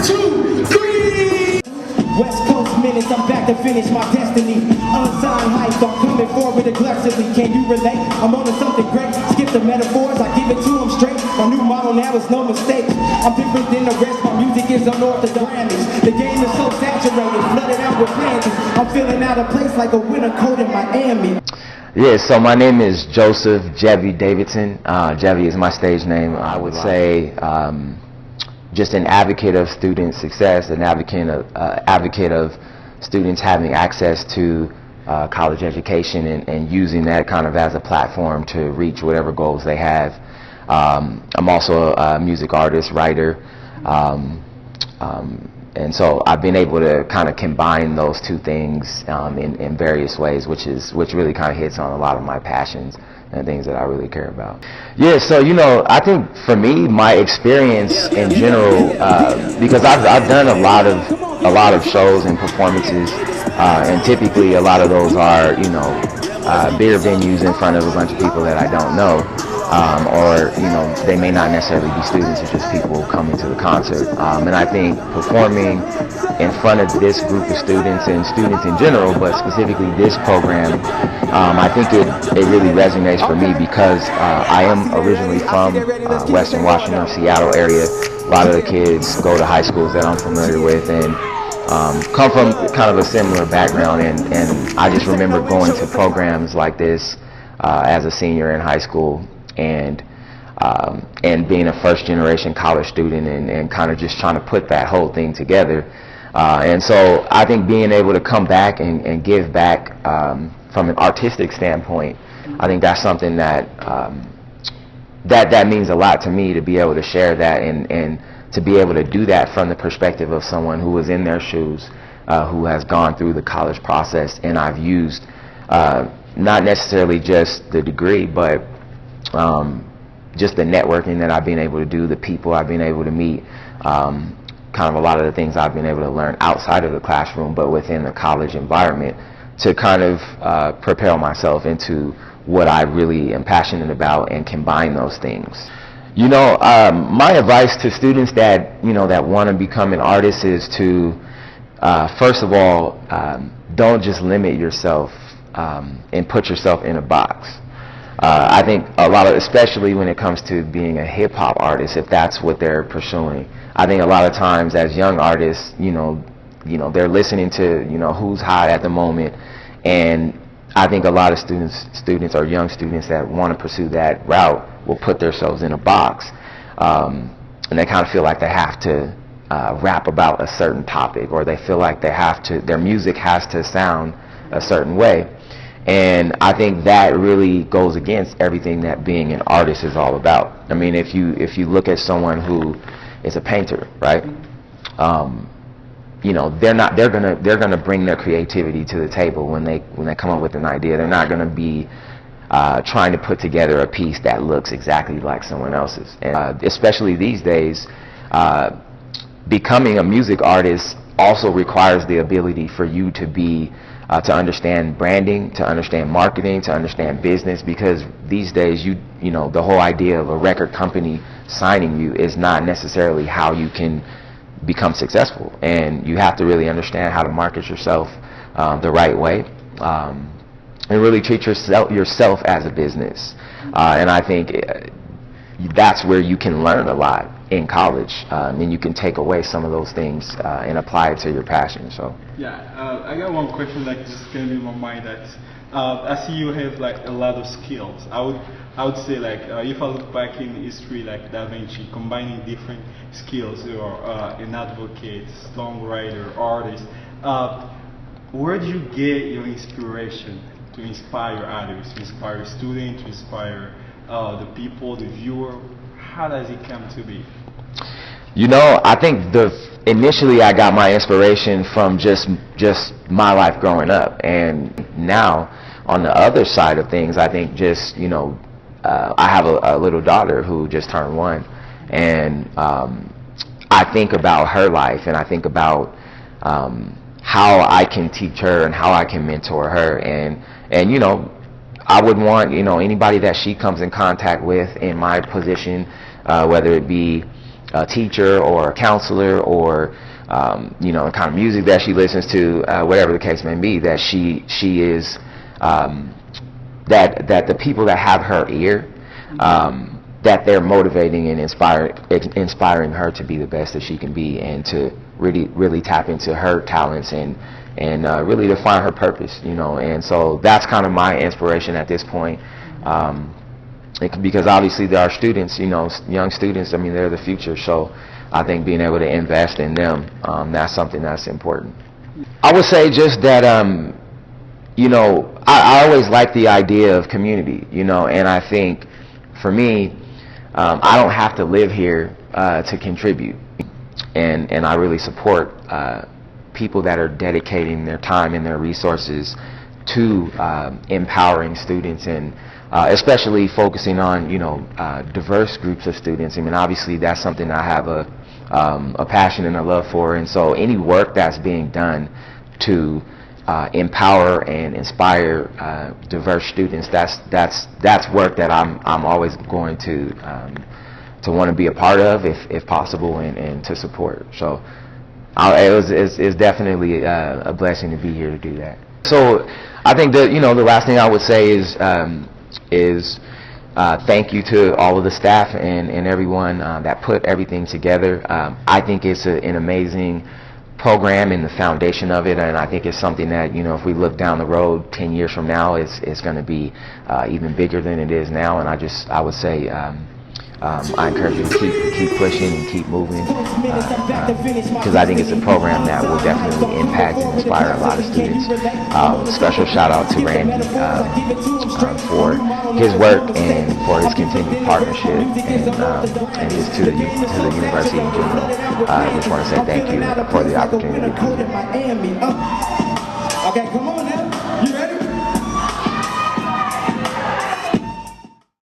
2, 3. West Coast minutes, I'm back to finish my destiny. Unsigned hype, I'm coming forward aggressively. Can you relate? I'm on to something great. Skip the metaphors, I give it to them straight. My new model now is no mistake. I'm different than the rest, my music is unorthodox. The game is so saturated, flooded out with panties. I'm feeling out of place like a winter coat in Miami. Yeah, so my name is Joseph Jevy Davidson. Jevy is my stage name. I would say just an advocate of student success, an advocate of students having access to college education and using that kind of as a platform to reach whatever goals they have. I'm also a music artist, writer, and so I've been able to kind of combine those two things in various ways, which really kind of hits on a lot of my passions and things that I really care about. Yeah, so I think for me, my experience in general, because I've done a lot of shows and performances, and typically a lot of those are bigger venues in front of a bunch of people that I don't know. Or they may not necessarily be students, it's just people coming to the concert. And I think performing in front of this group of students and students in general, but specifically this program, I think it really resonates for me because I am originally from Western Washington, Seattle area. A lot of the kids go to high schools that I'm familiar with and come from kind of a similar background, and I just remember going to programs like this as a senior in high school. And being a first-generation college student and kind of just trying to put that whole thing together. And so I think being able to come back and give back from an artistic standpoint, I think that's something that means a lot to me, to be able to share that and to be able to do that from the perspective of someone who was in their shoes, who has gone through the college process, and I've used not necessarily just the degree, but just the networking that I've been able to do, the people I've been able to meet, kind of a lot of the things I've been able to learn outside of the classroom but within the college environment to kind of propel myself into what I really am passionate about and combine those things. My advice to students that that want to become an artist is to first of all, don't just limit yourself and put yourself in a box. I think a lot of, especially when it comes to being a hip-hop artist, if that's what they're pursuing, I think a lot of times as young artists, they're listening to, who's hot at the moment, and I think a lot of students or young students that want to pursue that route will put themselves in a box, and they kind of feel like they have to rap about a certain topic, or they feel like their music has to sound a certain way. And I think that really goes against everything that being an artist is all about. I mean, if you look at someone who is a painter, right? They're gonna bring their creativity to the table when they come up with an idea. They're not gonna be trying to put together a piece that looks exactly like someone else's. And especially these days, becoming a music artist also requires the ability for you to be to understand branding, to understand marketing, to understand business, because these days the whole idea of a record company signing you is not necessarily how you can become successful, and you have to really understand how to market yourself the right way and really treat yourself as a business. And I think that's where you can learn a lot in college, and you can take away some of those things and apply it to your passion. So yeah, I got one question that just came in my mind. That I see you have like a lot of skills. I would say like if I look back in history, like Da Vinci, combining different skills, or an advocate, songwriter, artist. Where do you get your inspiration to inspire others, to inspire students, to inspire the people, the viewer? How does it come to be? I think initially I got my inspiration from just my life growing up, and now on the other side of things, I think just I have a little daughter who just turned 1, and I think about her life, and I think about how I can teach her and how I can mentor her, and I would want anybody that she comes in contact with in my position, whether it be a teacher or a counselor or you know, the kind of music that she listens to, whatever the case may be, that she is that the people that have her ear, that they're motivating and inspiring her to be the best that she can be, and to really tap into her talents and really to find her purpose, you know. And so that's kind of my inspiration at this point, because obviously there are students, you know, young students. I mean, they're the future. So I think being able to invest in them, that's something that's important. I would say just that, you know, I always like the idea of community, you know, and I think for me, I don't have to live here to contribute, and I really support people that are dedicating their time and their resources to empowering students, and especially focusing on, you know, diverse groups of students. I mean, obviously that's something I have a passion and a love for, and so any work that's being done to empower and inspire diverse students, that's work that I'm always going to want to be a part of, if possible, and to support. So it's definitely a blessing to be here to do that. So I think that, you know, the last thing I would say is thank you to all of the staff and everyone that put everything together. I think it's an amazing program and the foundation of it, and I think it's something that, you know, if we look down the road 10 years from now, it's going to be even bigger than it is now. And I would say I encourage you to keep pushing and keep moving, because I think it's a program that will definitely impact and inspire a lot of students. Special shout out to Randy for his work and for his continued partnership, and just to the university in general. I just want to say thank you for the opportunity to be here. Okay, come on.